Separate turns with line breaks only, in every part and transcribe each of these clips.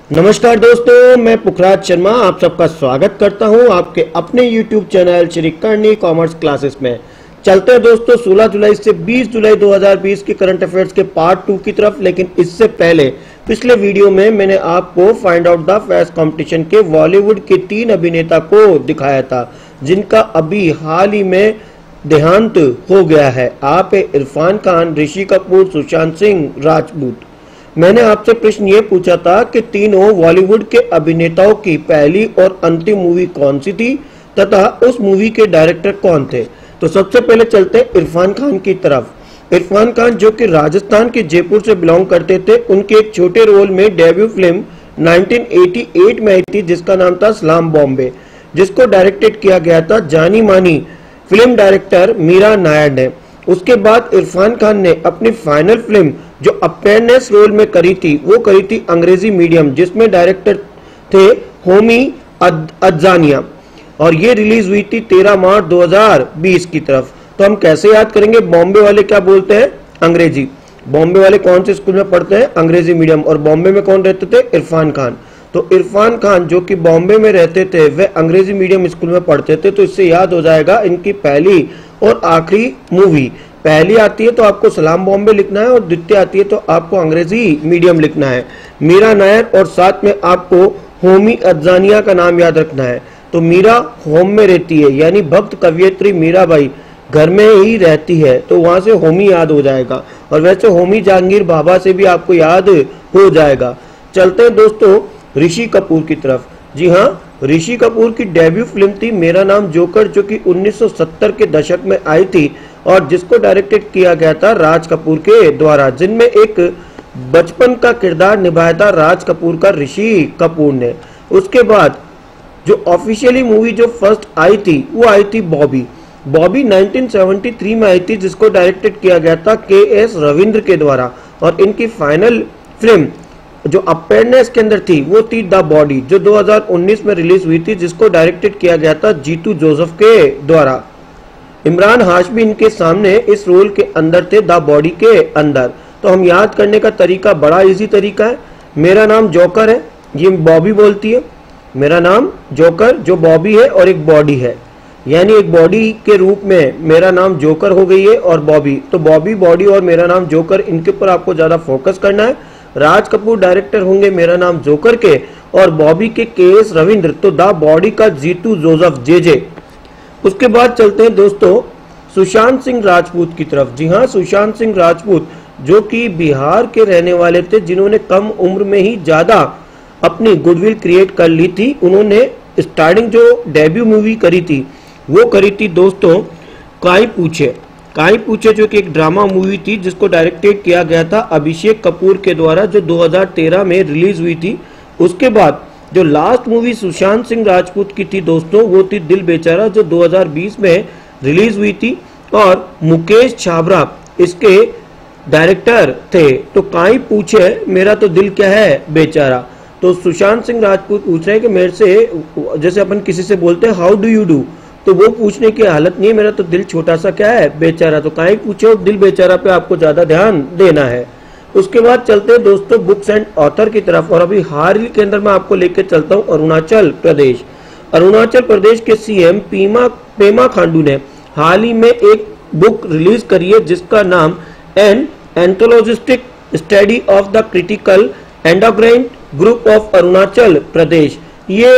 नमस्कार दोस्तों, मैं पुखराज शर्मा आप सबका स्वागत करता हूं आपके अपने YouTube चैनल श्री करनी कॉमर्स क्लासेस में। चलते हैं दोस्तों 16 जुलाई से 20 जुलाई 2020 के करंट अफेयर्स के पार्ट 2 की तरफ। लेकिन इससे पहले पिछले वीडियो में मैंने आपको find out the face competition के बॉलीवुड के 3 अभिनेता को दिखाया था जिनका अभी हाल ही में देहांत हो गया है। आप इरफान खान, ऋषि कपूर, सुशांत सिंह राजपूत। मैंने आपसे प्रश्न ये पूछा था कि तीनों बॉलीवुड के अभिनेताओं की पहली और अंतिम मूवी कौन सी थी तथा उस मूवी के डायरेक्टर कौन थे। तो सबसे पहले चलते इरफान खान की तरफ। इरफान खान जो कि राजस्थान के जयपुर से बिलोंग करते थे, उनके एक छोटे रोल में डेब्यू फिल्म 1988 में आई थी जिसका नाम था सलाम बॉम्बे, जिसको डायरेक्टेड किया गया था जानी मानी फिल्म डायरेक्टर मीरा नायर ने। उसके बाद इरफान खान ने अपनी फाइनल फिल्म जो अपेयरनेस रोल में करी थी वो करी थी अंग्रेजी मीडियम, जिसमें डायरेक्टर थे होमी अदजानिया, और ये रिलीज हुई थी 13 मार्च 2020 की तरफ। तो हम कैसे याद करेंगे, बॉम्बे वाले क्या बोलते हैं? अंग्रेजी। बॉम्बे वाले कौन से स्कूल में पढ़ते हैं? अंग्रेजी मीडियम। और बॉम्बे में कौन रहते थे? इरफान खान। तो इरफान खान जो कि बॉम्बे में रहते थे वे अंग्रेजी मीडियम स्कूल में पढ़ते थे। तो इससे याद हो जाएगा इनकी पहली और आखिरी मूवी। पहली आती है तो आपको सलाम बॉम्बे लिखना है और द्वितीय आती है तो आपको अंग्रेजी मीडियम लिखना है, मीरा नायर, और साथ में आपको होमी अदजानिया का नाम याद रखना है। तो मीरा होम में रहती है, यानी भक्त कवियत्री मीराबाई घर में ही रहती है, तो वहां से होमी याद हो जाएगा। और वैसे होमी जहांगीर बाबा से भी आपको याद हो जाएगा। चलते हैं दोस्तों ऋषि कपूर की तरफ। जी हाँ, ऋषि कपूर की डेब्यू फिल्म थी मेरा नाम जोकर, जो कि 1970 के दशक में आई थी और जिसको डायरेक्टेड किया गया था राज कपूर के द्वारा, जिनमें एक बचपन का किरदार निभाया था राज कपूर का ऋषि कपूर ने। उसके बाद जो ऑफिशियली मूवी जो फर्स्ट आई थी वो आई थी बॉबी। बॉबी 1973 में आई थी जिसको डायरेक्टेड किया गया था के.एस. रविंद्र के द्वारा। और इनकी फाइनल फिल्म जो अपेयरनेस के अंदर थी वो थी द बॉडी, जो 2019 में रिलीज हुई थी, जिसको डायरेक्टेड किया गया था जीतू जोसेफ के द्वारा। इमरान हाशमी इनके सामने इस रोल के अंदर थे द बॉडी के अंदर। तो हम याद करने का तरीका बड़ा इजी तरीका है। मेरा नाम जोकर है, ये बॉबी बोलती है। मेरा नाम जोकर जो बॉबी है और एक बॉडी है, यानी एक बॉडी के रूप में मेरा नाम जोकर हो गई है और बॉबी। तो बॉबी, बॉडी और मेरा नाम जोकर, इनके ऊपर आपको ज्यादा फोकस करना है। राज कपूर डायरेक्टर होंगे मेरा नाम जोकर के और बॉबी के के.एस. रविंद्र, तो द बॉडी का जीतू जोसेफ जे। उसके बाद चलते हैं दोस्तों सुशांत सिंह राजपूत की तरफ। जी हाँ, सुशांत सिंह राजपूत जो कि बिहार के रहने वाले थे, जिन्होंने कम उम्र में ही ज्यादा अपनी गुडविल क्रिएट कर ली थी। उन्होंने स्टार्टिंग जो डेब्यू मूवी करी थी वो करी थी दोस्तों काई पूछे, जो कि एक ड्रामा मूवी थी जिसको डायरेक्टेड किया गया था अभिषेक कपूर के द्वारा, जो 2013 में रिलीज हुई थी। उसके बाद जो लास्ट मूवी सुशांत सिंह राजपूत की थी दोस्तों वो थी दिल बेचारा, जो 2020 में रिलीज हुई थी और मुकेश छाबड़ा इसके डायरेक्टर थे। तो काई पूछे मेरा तो दिल क्या है बेचारा। तो सुशांत सिंह राजपूत पूछ रहे हैं कि मेरे से, जैसे अपन किसी से बोलते हैं हाउ डू यू डू, तो वो पूछने की हालत नहीं है, मेरा तो दिल छोटा सा क्या है बेचारा। तो काई पूछे और दिल बेचारा पे आपको ज्यादा ध्यान देना है। उसके बाद चलते हैं दोस्तों बुक्स एंड ऑथर की तरफ। और अभी हाल ही के अंदर मैं आपको लेकर चलता हूँ अरुणाचल प्रदेश। अरुणाचल प्रदेश के सीएम पेमा खांडू ने हाल ही में एक बुक रिलीज करी है जिसका नाम an anthologistic study of the critical endocrine group of Arunachal Pradesh. ये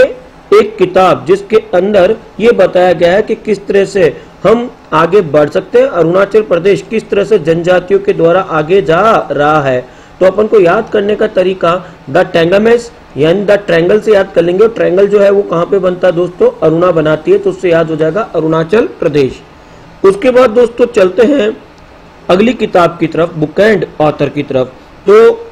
एक किताब जिसके अंदर ये बताया गया है कि किस तरह से हम आगे बढ़ सकते हैं, अरुणाचल प्रदेश किस तरह से जनजातियों के द्वारा आगे जा रहा है। तो अपन को याद करने का तरीका द टेंगामेस यानी द ट्रायंगल से याद कर लेंगे। और ट्रायंगल जो है वो कहाँ पे बनता है दोस्तों? अरुणा बनाती है, तो उससे याद हो जाएगा अरुणाचल प्रदेश। उसके बाद दोस्तों चलते हैं अगली किताब की तरफ, बुक एंड ऑथर की तरफ। तो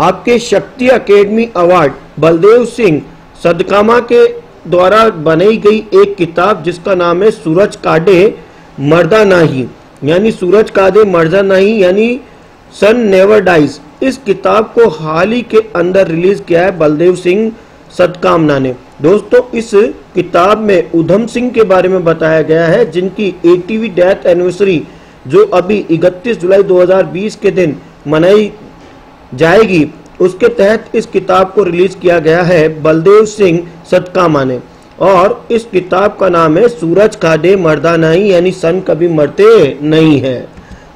आपके शक्ति अकेडमी अवार्ड बलदेव सिंह सदकामा के द्वारा बनाई गई एक किताब जिसका नाम है सूरज काडे मर्दा नाही, यानी सूरज कादे मर्दा नहीं, यानी सन नेवर डाइज। इस किताब को हाल ही के अंदर रिलीज किया है बलदेव सिंह सदकामना ने। दोस्तों इस किताब में उधम सिंह के बारे में बताया गया है जिनकी 80वीं डेथ एनिवर्सरी जो अभी 31 जुलाई 2020 के दिन मनाई जाएगी उसके तहत इस किताब को रिलीज किया गया है बलदेव सिंह सतकामा ने, और इस किताब का नाम है सूरज का डे मरदा नहीं, यानी सन कभी मरते नहीं है।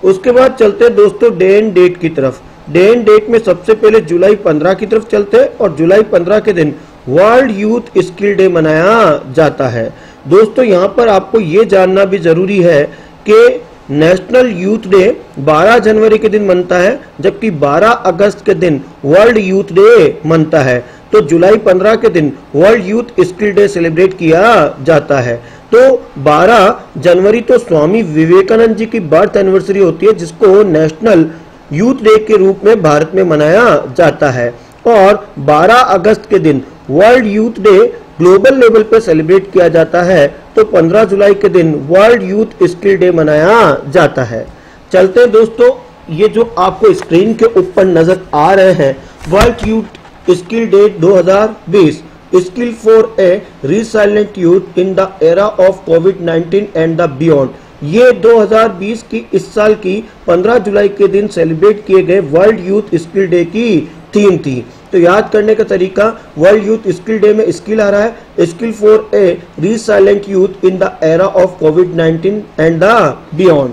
उसके बाद चलते हैं दोस्तों डे एंड डेट की तरफ। डे एंड डेट में सबसे पहले जुलाई 15 की तरफ चलते हैं, और जुलाई 15 के दिन वर्ल्ड यूथ स्किल डे मनाया जाता है। दोस्तों यहाँ पर आपको ये जानना भी जरूरी है कि नेशनल यूथ डे 12 जनवरी के दिन मनता है, जबकि 12 अगस्त के दिन वर्ल्ड यूथ डे मनता है। तो जुलाई 15 के दिन world youth skill day celebrate किया जाता है। तो 12 जनवरी तो स्वामी विवेकानंद जी की बर्थ एनिवर्सरी होती है, जिसको नेशनल यूथ डे के रूप में भारत में मनाया जाता है। और 12 अगस्त के दिन world youth day global level पे सेलिब्रेट किया जाता है। तो 15 जुलाई के दिन वर्ल्ड यूथ स्किल डे मनाया जाता है। चलते हैं दोस्तों, ये जो आपको स्क्रीन के ऊपर नजर आ रहे हैं world youth skill day 2020, skill for a resilient youth in the era of covid and the beyond, ये 2020 की इस साल की 15 जुलाई के दिन सेलिब्रेट किए गए वर्ल्ड यूथ स्किल डे की थीम थी। तो याद करने का तरीका, वर्ल्ड यूथ स्किल डे में स्किल आ रहा है, skill for a resilient youth in the era of covid and the beyond.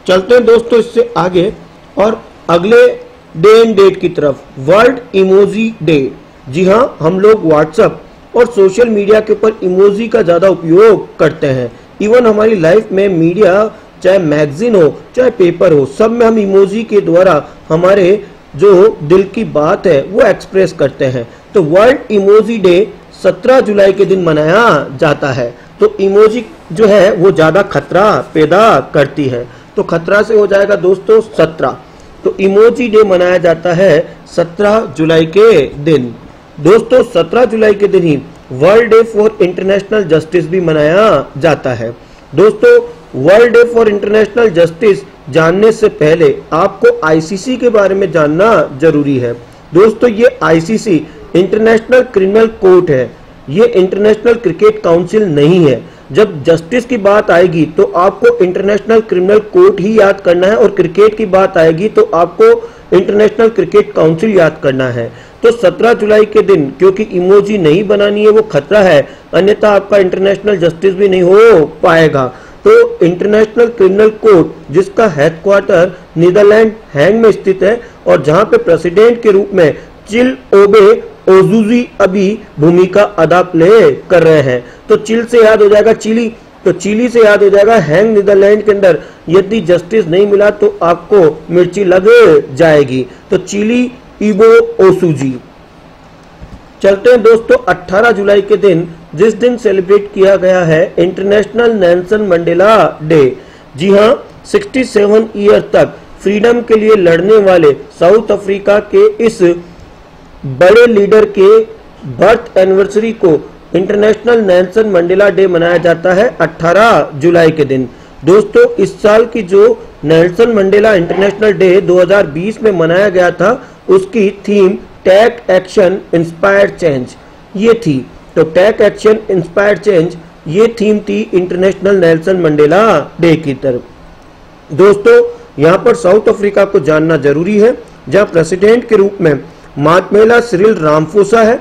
चलते हैं दोस्तों इससे आगे और अगले डे एंड डेट की तरफ, वर्ल्ड इमोजी डे। जी हाँ, हम लोग व्हाट्सएप और सोशल मीडिया के ऊपर इमोजी का ज्यादा उपयोग करते हैं। इवन हमारी लाइफ में मीडिया, चाहे मैगजीन हो चाहे पेपर हो, सब में हम इमोजी के द्वारा हमारे जो दिल की बात है वो एक्सप्रेस करते हैं। तो वर्ल्ड इमोजी डे 17 जुलाई के दिन मनाया जाता है। तो इमोजी जो है वो ज्यादा खतरा पैदा करती है, तो खतरा से हो जाएगा दोस्तों 17। तो इमोजी डे मनाया जाता है 17 जुलाई के दिन। दोस्तों 17 जुलाई के दिन ही world day for international justice भी मनाया जाता है। दोस्तों world day for international justice जानने से पहले आपको आईसीसी के बारे में जानना जरूरी है। दोस्तों ये आईसीसी इंटरनेशनल क्रिमिनल कोर्ट है, ये इंटरनेशनल क्रिकेट काउंसिल नहीं है। जब जस्टिस की बात आएगी तो आपको इंटरनेशनल क्रिमिनल कोर्ट ही याद करना है, और क्रिकेट की बात आएगी तो आपको इंटरनेशनल क्रिकेट काउंसिल याद करना है। तो 17 जुलाई के दिन क्योंकि इमोजी नहीं बनानी है, वो खतरा है, अन्यथा आपका इंटरनेशनल जस्टिस भी नहीं हो पाएगा। तो इंटरनेशनल क्रिमिनल कोर्ट, जिसका हेडक्वार्टर नीदरलैंड हैग में स्थित है, और जहां पे प्रेसिडेंट के रूप में चिल ओबे ओजुजी अभी भूमिका अदा प्ले कर रहे हैं। तो चिल से याद हो जाएगा चिली, तो चिली से याद हो जाएगा हैग नीदरलैंड के अंदर यदि जस्टिस नहीं मिला तो आपको मिर्ची लग जाएगी। तो चिली इबो ओसुजी। चलते हैं दोस्तों 18 जुलाई के दिन, जिस दिन सेलिब्रेट किया गया है इंटरनेशनल नेल्सन मंडेला डे। जी हाँ, 67 ईयर तक फ्रीडम के लिए लड़ने वाले साउथ अफ्रीका के इस बड़े लीडर के बर्थ एनिवर्सरी को इंटरनेशनल नेल्सन मंडेला डे मनाया जाता है 18 जुलाई के दिन। दोस्तों इस साल की जो नेल्सन मंडेला इंटरनेशनल डे 2020 में मनाया गया था, उसकी theme take action inspired change ये थी। तो टेक एक्शन इंस्पायर्ड चेंज ये थीम थी इंटरनेशनल नेल्सन मंडेला डे की तरफ। दोस्तों यहाँ पर साउथ अफ्रीका को जानना जरूरी है, जहाँ प्रेसिडेंट के रूप में माकमेला सिरिल रामफोसा है,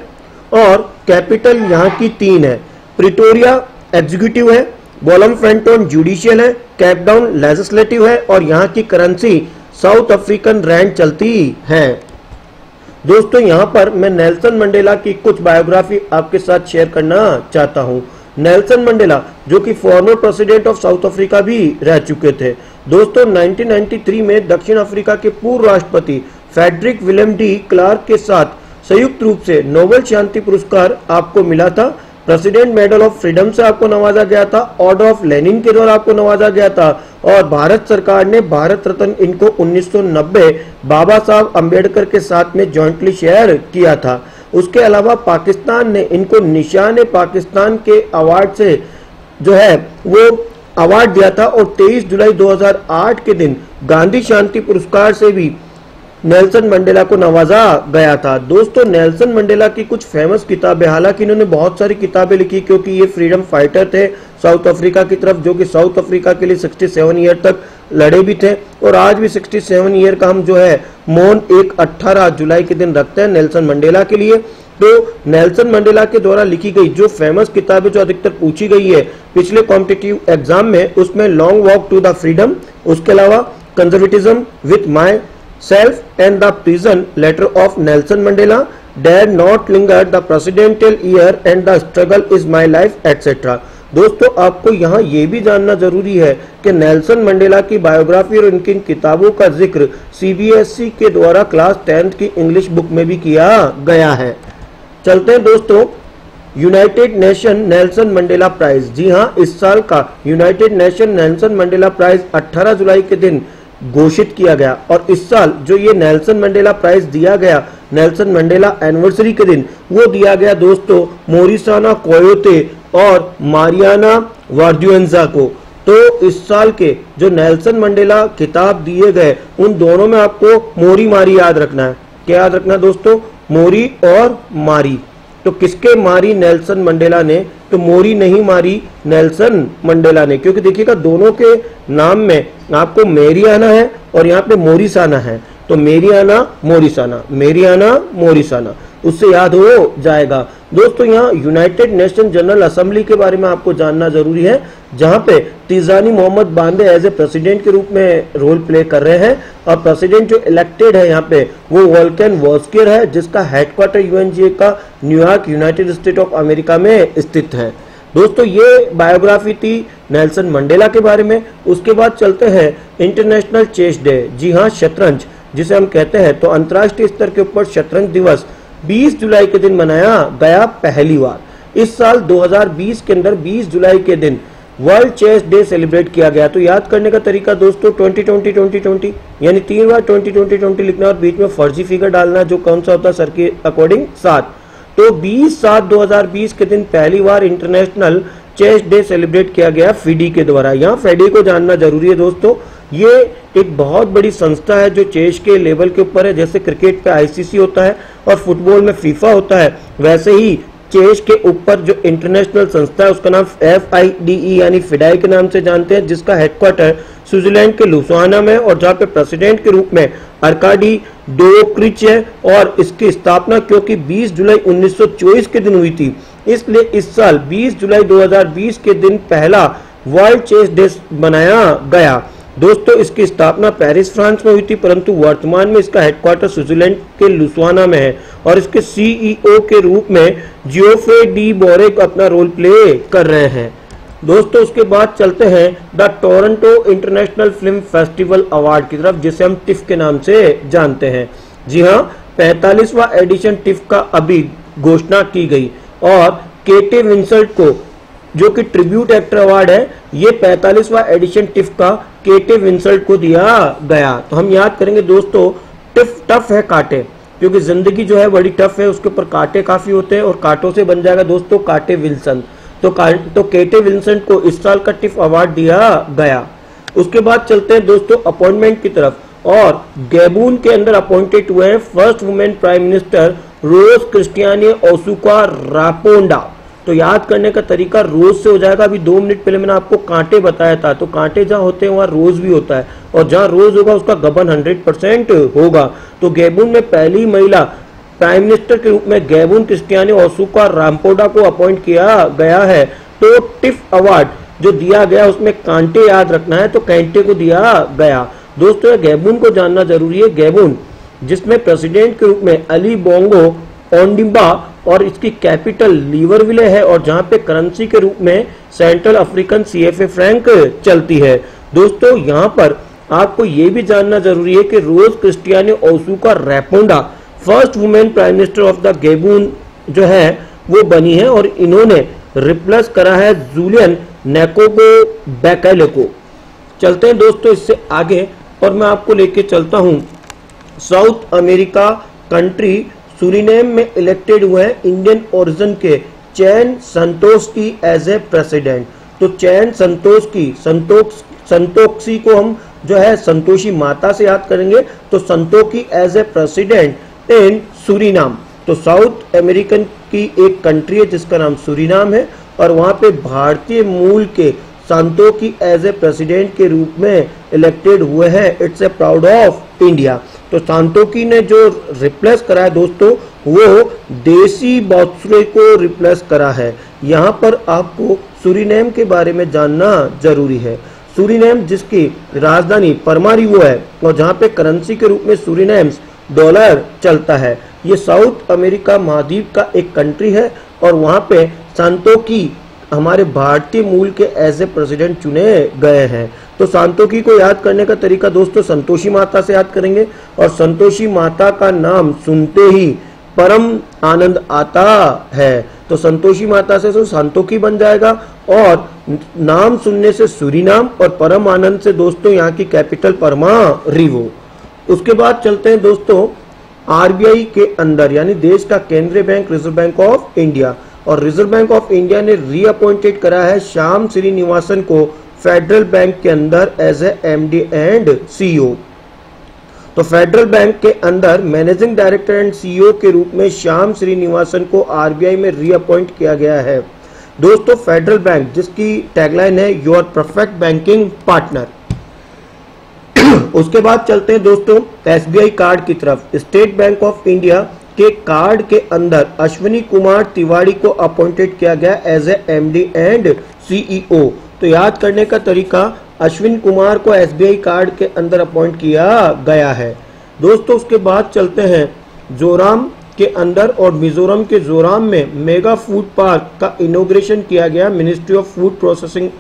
और कैपिटल यहाँ की 3 है, प्रिटोरिया एग्जीक्यूटिव है, वोलमफ्रेंटन जुडिशियल है, कैपटाउन लेजिस्लेटिव है, और यहाँ की करेंसी साउथ अफ्रीकन रैंड चलती है। दोस्तों यहाँ पर मैं नेल्सन मंडेला की कुछ बायोग्राफी आपके साथ शेयर करना चाहता हूँ। नेल्सन मंडेला जो कि former president of south Africa भी रह चुके थे। दोस्तों 1993 में दक्षिण अफ्रीका के पूर्व राष्ट्रपति फ्रेडरिक विलियम डी क्लार्क के साथ संयुक्त रूप से नोबेल शांति पुरस्कार आपको मिला था। प्रेसिडेंट मेडल ऑफ फ्रीडम से आपको नवाजा गया था, ऑर्डर ऑफ लेनिन के द्वारा आपको नवाजा गया था, और भारत सरकार ने भारत रत्न इनको 1990 बाबा साहब अंबेडकर के साथ में जॉइंटली शेयर किया था। उसके अलावा पाकिस्तान ने इनको निशान पाकिस्तान के अवार्ड से जो है वो अवार्ड दिया था, और 23 जुलाई 2008 के दिन गांधी शांति पुरस्कार से भी नेल्सन मंडेला को नवाजा गया था। दोस्तों नेल्सन मंडेला की कुछ फेमस किताबें, हालांकि इन्होंने बहुत सारी किताबें लिखी क्योंकि ये फ्रीडम फाइटर थे, साउथ अफ्रीका की तरफ, जो कि साउथ अफ्रीका के लिए 67 ईयर तक लड़े भी थे। और आज भी 67 ईयर का हम जो है मौन एक 18 जुलाई के दिन रखते हैं नेल्सन मंडेला के लिए। तो नेल्सन मंडेला के द्वारा लिखी गई जो फेमस किताबें जो अधिकतर पूछी गई है पिछले कॉम्पिटिटिव एग्जाम में, उसमें long walk to the freedom, उसके अलावा conservatism with my self and the prison letter of Nelson Mandela, dare not linger the presidential year and the struggle is my life etcetera. दोस्तों आपको यहाँ ये भी जानना जरूरी है कि नेल्सन मंडेला की बायोग्राफी और इनकी किताबों का जिक्र सीबीएसई के द्वारा क्लास 10th की इंग्लिश बुक में भी किया गया है। चलते हैं दोस्तों United Nation Nelson Mandela prize. जी हाँ, इस साल का United Nation Nelson Mandela prize 18 जुलाई के दिन घोषित किया गया। और इस साल जो ये नेल्सन मंडेला प्राइज दिया गया नेल्सन मंडेला एनिवर्सरी के दिन, वो दिया गया दोस्तों मोरिसाना कोयोते और मारियाना वार्जुएंजा को। तो इस साल के जो नेल्सन मंडेला खिताब दिए गए उन दोनों में आपको मोरी मारी याद रखना है। क्या याद रखना है दोस्तों? मोरी और मारी। तो किसके मारी नेल्सन मंडेला ने? तो मोरी नहीं मारी नेल्सन मंडेला ने, क्योंकि देखिएगा दोनों के नाम में आपको मेरियाना है और यहाँ पे मोरिसाना है। तो मेरियाना मोरिसाना, मेरियाना मोरिसाना, उससे याद हो जाएगा। दोस्तों यहाँ यूनाइटेड नेशन जनरल असेंबली के बारे में आपको जानना जरूरी है, जहां पे तिजानी मोहम्मद बांदे एज ए प्रेसिडेंट के रूप में रोल प्ले कर रहे हैं। और प्रेसिडेंट जो इलेक्टेड है यहाँ पे वो वोल्कन वॉस्कियर है, जिसका हेडक्वार्टर यूएनजीए का New York United state of America में स्थित है। दोस्तों ये बायोग्राफी थी नेल्सन मंडेला के बारे में। उसके बाद चलते हैं इंटरनेशनल चेस डे। जी हाँ, शतरंज जिसे हम कहते हैं। तो अंतर्राष्ट्रीय स्तर के ऊपर शतरंज दिवस 20 जुलाई के दिन मनाया गया पहली बार। इस साल 2020 के अंदर 20 जुलाई के दिन वर्ल्ड चेस डे सेलिब्रेट किया गया। तो याद करने का तरीका दोस्तों 2020 यानी 3 बार 2020 लिखना और बीच में फर्जी फिगर डालना, जो कौन सा होता है सर के अकॉर्डिंग 7। तो 20/7/2020 के दिन पहली बार इंटरनेशनल चेस डे सेलिब्रेट किया गया फिडी के द्वारा। यहाँ फिडी को जानना जरूरी है दोस्तों, ये एक बहुत बड़ी संस्था है जो चेस के लेवल के ऊपर है। जैसे क्रिकेट पे आईसीसी होता है और फुटबॉल में फीफा होता है, वैसे ही चेस के ऊपर जो इंटरनेशनल संस्था है उसका नाम FIDE यानी फिडाई के नाम से जानते हैं, जिसका हेडक्वार्टर स्विट्जरलैंड के लुसाना में और जहाँ पे प्रेसिडेंट के रूप में अर्काडी डोक्रिच है। और इसकी स्थापना क्योंकि 20 जुलाई 1924 के दिन हुई थी, इसलिए इस साल 20 जुलाई 2020 के दिन पहला वर्ल्ड चेस डे मनाया गया। दोस्तों इसकी स्थापना पेरिस फ्रांस में हुई थी, परंतु वर्तमान में इसका हेडक्वार्टर स्विट्जरलैंड के लुसाना में है। और इसके CEO के रूप में जियोफे डी बोरेक अपना रोल प्ले कर रहे हैं। दोस्तों उसके बाद चलते हैं the Toronto international film festival award की तरफ, जिसे हम टिफ के नाम से जानते हैं। जी हाँ, 45वां एडिशन टिफ का अभी घोषणा की गई और केटे विंसेंट को, जो कि ट्रिब्यूट एक्टर अवार्ड है, ये 45वां एडिशन टिफ का केटे विंसेंट को दिया गया। तो हम याद करेंगे दोस्तों, टिफ टफ है कांटे, क्योंकि जिंदगी जो है बड़ी टफ है, उसके ऊपर कांटे काफी होते हैं और कांटों से बन जाएगा दोस्तों कांटे विल्सन। तो केटे विंसेंट को इस साल का टिफ अवार्ड दिया गया। उसके बाद चलते हैं दोस्तों अपॉइंटमेंट की तरफ, और गैबून के अंदर अपॉइंटेड हुए हैं फर्स्ट वुमेन प्राइम मिनिस्टर रोज क्रिस्टियानी ओसुका रापोंडा। तो याद करने का तरीका रोज से हो जाएगा। अभी 2 मिनट पहले मैंने आपको कांटे बताया था, तो कांटे जहां होते हैं वहां रोज भी होता है, और जहां रोज होगा उसका गबन 100% होगा। तो गैबून में पहली महिला प्राइम मिनिस्टर के रूप में गैबून क्रिस्टियानी ओसुका रापोंडा को अपॉइंट किया गया है। तो टिफ अवार्ड जो दिया गया उसमें कांटे याद रखना है, तो कांटे को दिया गया। दोस्तों गैबून को जानना जरूरी है। गैबून जिसमें प्रेसिडेंट के रूप में अली बोंगो ओंडिम्बा और इसकी कैपिटल लीवरविले है, और जहां पे करेंसी के रूप में सेंट्रल अफ्रीकन CFA फ्रैंक चलती है। दोस्तों यहां पर आपको ये भी जानना जरूरी है कि Rose Christiane Ossouka Raponda first women prime minister of the Gabon जो है वो बनी है, और इन्होंने रिप्लेस करा है जूलियन नेकोबो बेकेले को। चलते हैं दोस्तों इससे आगे, और मैं आपको लेके चलता हूं साउथ अमेरिका कंट्री सूरीनेम में इलेक्टेड हुए हैं इंडियन ओरिजिन के चैन संतोषी एज ए प्रेसिडेंट। तो चैन संतोषी को हम जो है संतोषी माता से याद करेंगे, तो Santokhi as a president in Suriname. तो साउथ अमेरिकन की एक कंट्री है जिसका नाम सूरीनाम है, और वहां पे भारतीय मूल के संतोखी एज ए प्रेसिडेंट के रूप में इलेक्टेड हुए हैं। It's a proud of India. तो संतोखी ने जो रिप्लेस करा है दोस्तों, वो देसी बॉत्सुरे को रिप्लेस करा है। यहाँ पर आपको सूरीनेम के बारे में जानना जरूरी है। सूरीनेम जिसकी राजधानी परमारिवो है और जहाँ पे करेंसी के रूप में सूरीनेम्स डॉलर चलता है। ये साउथ अमेरिका महाद्वीप का एक कंट्री है और वहाँ पे संतोखी हमारे भारतीय मूल के एज ए प्रेसिडेंट चुने गए हैं। तो संतोखी को याद करने का तरीका दोस्तों संतोषी माता से याद करेंगे और संतोषी माता का नाम सुनते ही परम आनंद आता है। तो संतोषी माता से तो संतोखी बन जाएगा और नाम सुनने से सूरीनाम और परम आनंद से दोस्तों यहाँ की कैपिटल परमारिवो। उसके बाद चलते हैं दोस्तों आरबीआई के अंदर, यानी देश का केंद्रीय bank reserve bank of India. और रिजर्व बैंक ऑफ इंडिया ने रीअपॉइंटेड करा है श्याम श्रीनिवासन को फेडरल बैंक के अंदर as a MD and CEO. तो फेडरल बैंक के अंदर मैनेजिंग डायरेक्टर एंड सीईओ के रूप में श्याम श्रीनिवासन को आरबीआई में रीअपॉइंट किया गया है। दोस्तों फेडरल बैंक जिसकी टैगलाइन है योर परफेक्ट बैंकिंग पार्टनर। उसके बाद चलते हैं दोस्तों एसबीआई कार्ड की तरफ। स्टेट बैंक ऑफ इंडिया के कार्ड के अंदर अश्विनी कुमार तिवारी को अपॉइंटेड किया गया as a MD and CEO. तो याद करने का तरीका, अश्विन कुमार को एसबीआई कार्ड के अंदर अपॉइंट किया गया है दोस्तों। उसके बाद चलते हैं जोराम के अंदर और मिजोरम के जोराम में मेगा फूड पार्क का इनॉग्रेशन किया गया। मिनिस्ट्री ऑफ फूड प्रोसेसिंग,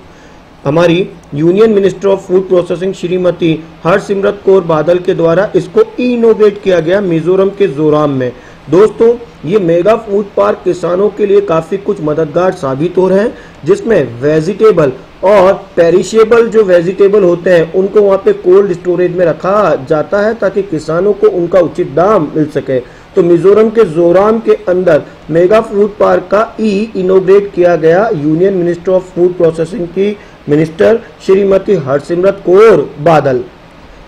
हमारी union minister of food processing Shrimati Harsimrat Kaur Badal के द्वारा इसको इनोग्रेट किया गया मिजोरम के जोराम में। दोस्तों ये मेगा फूड पार्क किसानों के लिए काफी कुछ मददगार साबित हो रहे हैं, जिसमें वेजिटेबल और पेरिशेबल जो वेजिटेबल होते हैं उनको वहां पे कोल्ड स्टोरेज में रखा जाता है ताकि किसानों को उनका उचित दाम मिल सके। तो मिजोरम के जोराम के अंदर मेगा फूड पार्क का इनोग्रेट किया गया union minister of food processing की मिनिस्टर श्रीमती हरसिमरत कौर बादल।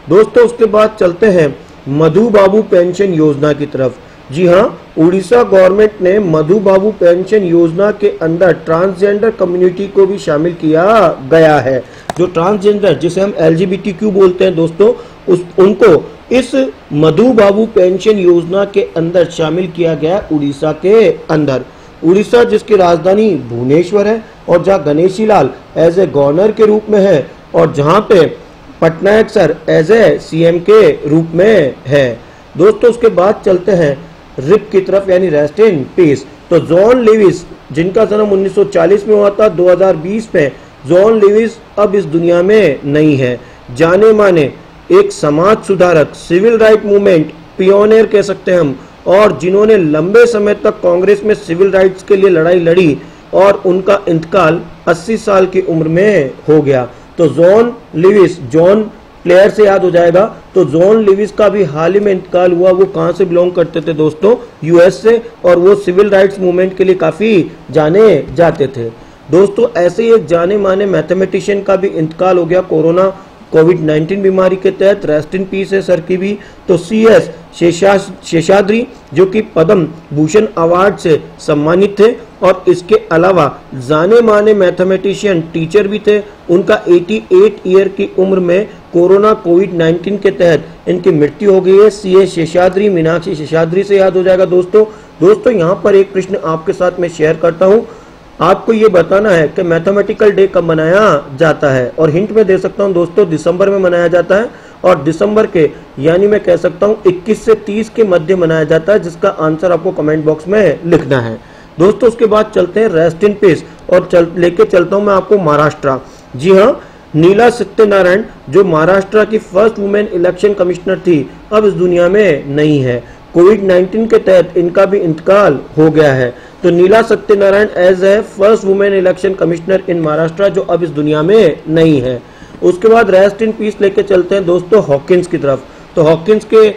दोस्तों उसके बाद चलते हैं मधु बाबू पेंशन योजना की तरफ। जी हाँ, उड़ीसा गवर्नमेंट ने मधु बाबू पेंशन योजना के अंदर ट्रांसजेंडर कम्युनिटी को भी शामिल किया गया है। जो ट्रांसजेंडर जिसे हम एलजीबीटीक्यू बोलते हैं दोस्तों, उनको इस मधु बाबू पेंशन योजना के अंदर शामिल किया गया उड़ीसा के अंदर। उड़ीसा जिसकी राजधानी भुवनेश्वर है और जहाँ Ganeshi Lal as a governor के रूप में है और जहाँ पे Patnaik sir as a CM के रूप में है। दोस्तों उसके बाद चलते हैं रिप की तरफ, यानी रेस्ट इन पीस। तो जॉन लेविस जिनका जन्म 1940 में हुआ था, 2020 में जॉन लेविस अब इस दुनिया में नहीं है। जाने माने एक समाज सुधारक, सिविल राइट मूवमेंट पियोनियर कह सकते हैं हम, और जिन्होंने लंबे समय तक कांग्रेस में सिविल राइट्स के लिए लड़ाई लड़ी और उनका इंतकाल 80 साल की उम्र में हो गया। तो जॉन लेविस, जॉन प्लेयर से याद हो जाएगा, तो जॉन लेविस का भी हाल ही में इंतकाल हुआ। वो कहां से बिलोंग करते थे दोस्तों? यूएस से, और वो सिविल राइट्स मूवमेंट के लिए काफी जाने जाते थे। दोस्तों ऐसे ही एक जाने माने मैथमेटिशियन का भी इंतकाल हो गया कोविड-19 बीमारी के तहत। रेस्ट इन पीस है सर की भी। तो CS शेषाद्री जो कि पद्म भूषण अवार्ड से सम्मानित थे और इसके अलावा जाने माने मैथमेटिशियन टीचर भी थे। उनका 88 ईयर की उम्र में कोविड-19 के तहत इनकी मृत्यु हो गई है। CS शेषाद्री, मीनाक्षी शेषाद्री से याद हो जाएगा दोस्तों यहाँ पर एक प्रश्न आपके साथ मैं शेयर करता हूँ। आपको ये बताना है कि मैथमेटिकल डे कब मनाया जाता है, और हिंट में दे सकता हूं दोस्तों दिसंबर में मनाया जाता है, और दिसंबर के यानी मैं कह सकता हूं 21 से 30 के मध्य मनाया जाता है, जिसका आंसर आपको कमेंट बॉक्स में लिखना है। दोस्तों उसके बाद चलते हैं रेस्ट इन पीस और लेके चलता हूं मैं आपको महाराष्ट्र। जी हाँ, नीला सत्यनारायण जो महाराष्ट्र की फर्स्ट वुमेन इलेक्शन कमिश्नर थी, अब इस दुनिया में नहीं है। कोविड-19 के तहत इनका भी इंतकाल हो गया है। तो Neela Satyanarayan as a first women election commissioner in Maharashtra जो अब इस दुनिया में नहीं है। उसके बाद रेस्ट इन पीस लेके चलते हैं दोस्तों हॉकिंस की तरफ। तो हॉकिंस के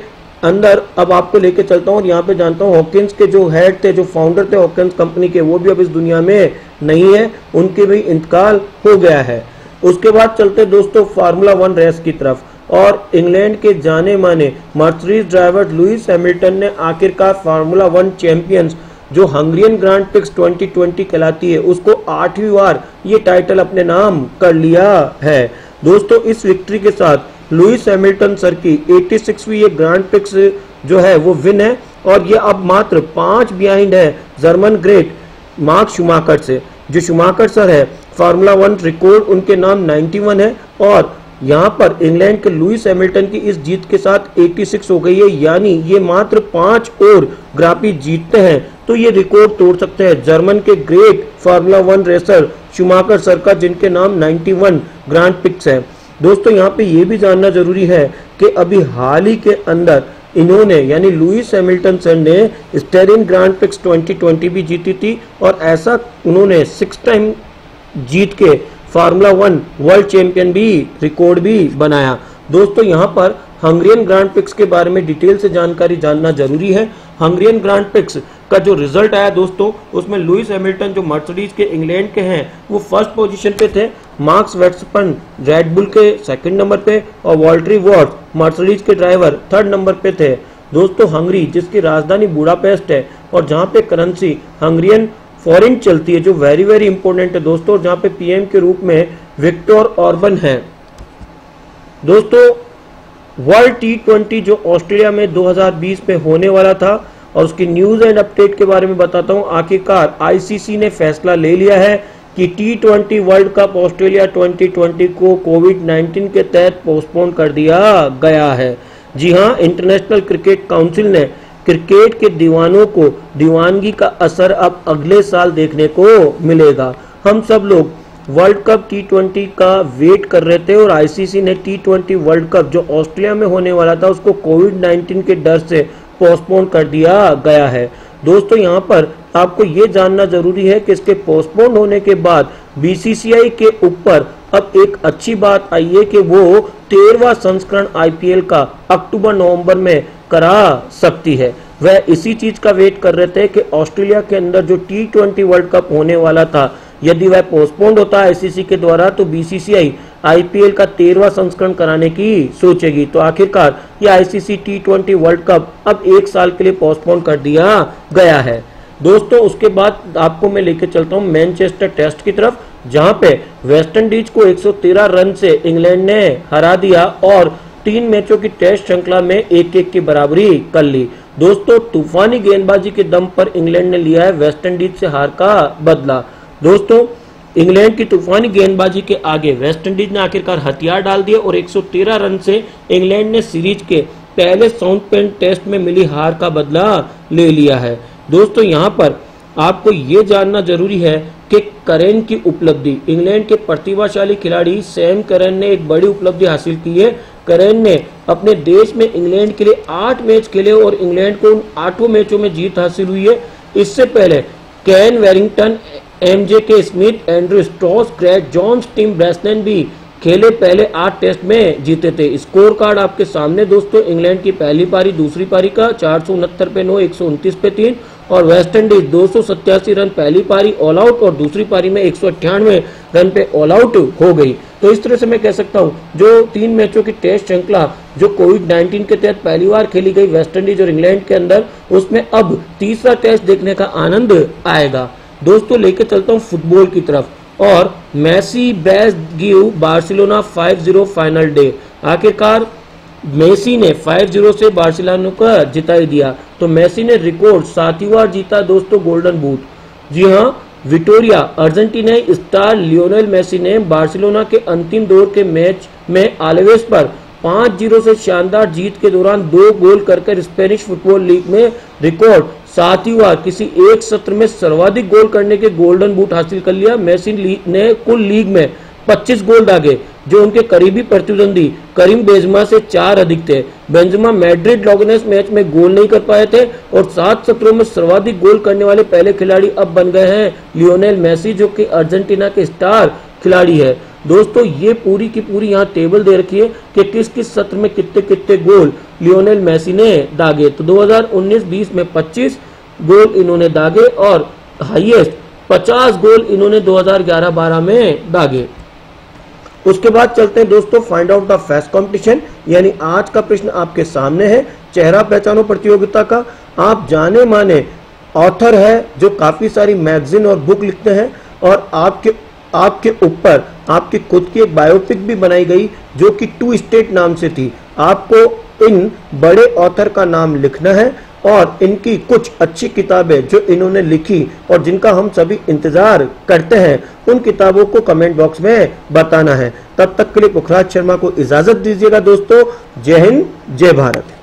अंदर अब आपको लेके चलता हूँ और यहाँ पे जानता हूँ हॉकिंस के जो हेड थे, जो फाउंडर थे हॉकिंस कंपनी के, वो भी अब इस दुनिया में नहीं है, उनके भी इंतकाल हो गया है। उसके बाद चलते हैं दोस्तों फार्मूला 1 रेस की तरफ, और इंग्लैंड के जाने माने मर्सिडीज ड्राइवर लुइस हैमिल्टन ने आखिरकार फार्मूला 1 चैंपियंस जो हंगरियन ग्रांड प्रिक्स 2020 कहलाती है, उसको 8वीं बार ये टाइटल अपने नाम कर लिया है। दोस्तों इस विक्ट्री के साथ लुइस हैमिल्टन सर की 86वीं ये ग्रांड प्रिक्स जो है वो विन है, और ये अब मात्र 5 बिहाइंड है जर्मन ग्रेट मार्क शूमाकर से। जो शूमाकर सर है फार्मूला 1 रिकॉर्ड उनके नाम 91 है, और यहाँ पर इंग्लैंड के लुइस हैमिल्टन की इस जीत के साथ 86 हो गई है, यानी ये मात्र 5 और ग्रापी जीतते हैं तो ये रिकॉर्ड तोड़ सकते हैं जर्मन के great formula 1 racer Schumacher sir का, जिनके नाम 91 ग्रांड प्रिक्स है। दोस्तों यहाँ पे ये भी जानना जरूरी है कि अभी हाल ही के अंदर इन्होंने यानी लुइस हैमिल्टन सर ने स्टेरिन ग्रांड प्रिक्स 2020 भी जीती थी, और ऐसा उन्होंने 6 टाइम जीत के फार्मूला 1 वर्ल्ड चैंपियन भी रिकॉर्ड भी बनाया। दोस्तों यहाँ पर हंगरियन ग्रांड प्रिक्स के बारे में डिटेल से जानकारी जानना जरूरी है। हंगरियन ग्रांड प्रिक्स का जो रिजल्ट आया दोस्तों, उसमें लुइस हैमिल्टन जो मर्सिडीज के इंग्लैंड के हैं वो फर्स्ट पोजीशन पे थे, मार्क्स वर्स्टैपेन रेड बुल के सेकंड नंबर पे, और वॉल्टरी वॉर्थ मर्सिडीज के ड्राइवर थर्ड नंबर पे थे। दोस्तों हंगरी जिसकी राजधानी बुडापेस्ट है और जहाँ पे करेंसी हंगरियन फॉरेन चलती है, जो वेरी वेरी इंपॉर्टेंट है दोस्तों, जहाँ पे पीएम के रूप में विक्टर ऑर्बन है। दोस्तों वर्ल्ड T20 जो ऑस्ट्रेलिया में 2020 में होने वाला था, और उसकी न्यूज एंड अपडेट के बारे में बताता हूं। आखिरकार आईसीसी ने फैसला ले लिया है कि T20 वर्ल्ड कप ऑस्ट्रेलिया 2020 को कोविड-19 के तहत पोस्टपोन कर दिया गया है। जी हां, इंटरनेशनल क्रिकेट काउंसिल ने क्रिकेट के दीवानों को दीवानगी का असर अब अगले साल देखने को मिलेगा। हम सब लोग वर्ल्ड कप T20 का वेट कर रहे थे, और आईसीसी ने T20 वर्ल्ड कप जो ऑस्ट्रेलिया में होने वाला था उसको कोविड-19 के डर से पोस्टपोन कर दिया गया है। दोस्तों यहाँ पर आपको ये जानना जरूरी है कि इसके पोस्टपोन होने के बाद बीसीसीआई के ऊपर अब एक अच्छी बात आई है कि वो 13वां संस्करण आईपीएल का अक्टूबर-नवंबर में करा सकती है। वह इसी चीज का वेट कर रहे थे कि ऑस्ट्रेलिया के अंदर जो T20 वर्ल्ड कप होने वाला था, यदि वह पोस्टपोन्ड होता है आईसीसी के द्वारा, तो बीसीसीआई आईपीएल का 13वां संस्करण कराने की सोचेगी। तो आखिरकार ये आईसीसी T20 वर्ल्ड कप अब 1 साल के लिए पोस्टपोन कर दिया गया है। दोस्तों उसके बाद आपको मैं लेके चलता हूँ मैनचेस्टर टेस्ट की तरफ, जहां पे वेस्टइंडीज को 113 रन से इंग्लैंड ने हरा दिया और 3 मैचों की टेस्ट श्रृंखला में 1-1 की बराबरी कर ली। दोस्तों तूफानी गेंदबाजी के दम पर इंग्लैंड ने लिया है वेस्टइंडीज से हार का बदला। दोस्तों इंग्लैंड की तूफानी गेंदबाजी के आगे वेस्टइंडीज ने आखिरकार हथियार डाल दिए और 113 रन से इंग्लैंड ने सीरीज के पहले साउथम्पटन टेस्ट में मिली हार का बदला ले लिया है। दोस्तों यहाँ पर आपको ये जानना जरूरी है कि करेन की उपलब्धि, इंग्लैंड के प्रतिभाशाली खिलाड़ी सैम करन ने एक बड़ी उपलब्धि हासिल की है। करन ने अपने देश में इंग्लैंड के लिए 8 मैच खेले और इंग्लैंड को उन 8 मैचों में जीत हासिल हुई है। इससे पहले Ken Warrington, MJ K Smith, Andrew Strauss, Greg Jones, Tim Bresnan भी खेले पहले 8 टेस्ट में जीते थे। स्कोर कार्ड आपके सामने दोस्तों, इंग्लैंड की पहली पारी दूसरी पारी का 469 पे 9, 129 पे 3, और वेस्टइंडीज 287 रन पहली पारी ऑल आउट और दूसरी पारी में 198 रन पे ऑल आउट हो गई। तो इस तरह से मैं कह सकता हूं जो 3 मैचों की टेस्ट श्रृंखला जो कोविड-19 के तहत पहली बार खेली गई वेस्टइंडीज और इंग्लैंड के अंदर, उसमें अब तीसरा टेस्ट देखने का आनंद आएगा। दोस्तों लेके चलता हूं फुटबॉल की तरफ, और Messi best give Barcelona 5-0 final day. आखिरकार मेसी ने 5-0 से बार्सिलोना को जिता ही दिया। तो मेसी ने रिकॉर्ड 7वीं बार जीता दोस्तों गोल्डन बूट। जी हां, विटोरिया अर्जेंटीनाई स्टार लियोनेल मेसी ने बार्सिलोना के अंतिम दौर के मैच में आलवेस पर 5-0 से शानदार जीत के दौरान 2 गोल कर स्पेनिश फुटबॉल लीग में रिकॉर्ड 7वीं बार किसी एक सत्र में सर्वाधिक गोल करने के गोल्डन बूट हासिल कर लिया। मेसी ने कुल लीग में 25 गोल दागे, जो उनके करीबी प्रतिद्वंदी करीम बेंजेमा से 4 अधिक थे। बेंजेमा मैड्रिड लॉगनेस मैच में गोल नहीं कर पाए थे और 7 सत्रों में सर्वाधिक गोल करने वाले पहले खिलाड़ी अब बन गए हैं लियोनेल मेसी, जो कि अर्जेंटीना के स्टार खिलाड़ी है। दोस्तों ये पूरी की पूरी यहाँ टेबल दे रखी है कि किस किस सत्र में कितने कितने गोल लियोनेल मेसी ने दागे। तो 2019-20 में 25 गोल इन्होंने दागे और हाईएस्ट 50 गोल इन्होंने 2011-12 में दागे। उसके बाद चलते हैं दोस्तों find out the fest competition, यानी आज का प्रश्न आपके सामने है चेहरा पहचानो प्रतियोगिता का। आप जाने माने ऑथर है जो काफी सारी मैगजीन और बुक लिखते हैं, और आपके ऊपर आपकी खुद की एक बायोपिक भी बनाई गई जो कि 2 स्टेट नाम से थी। आपको इन बड़े ऑथर का नाम लिखना है और इनकी कुछ अच्छी किताबें जो इन्होंने लिखी और जिनका हम सभी इंतजार करते हैं, उन किताबों को कमेंट बॉक्स में बताना है। तब तक के लिए पुखराज शर्मा को इजाजत दीजिएगा दोस्तों। जय हिंद, जय भारत।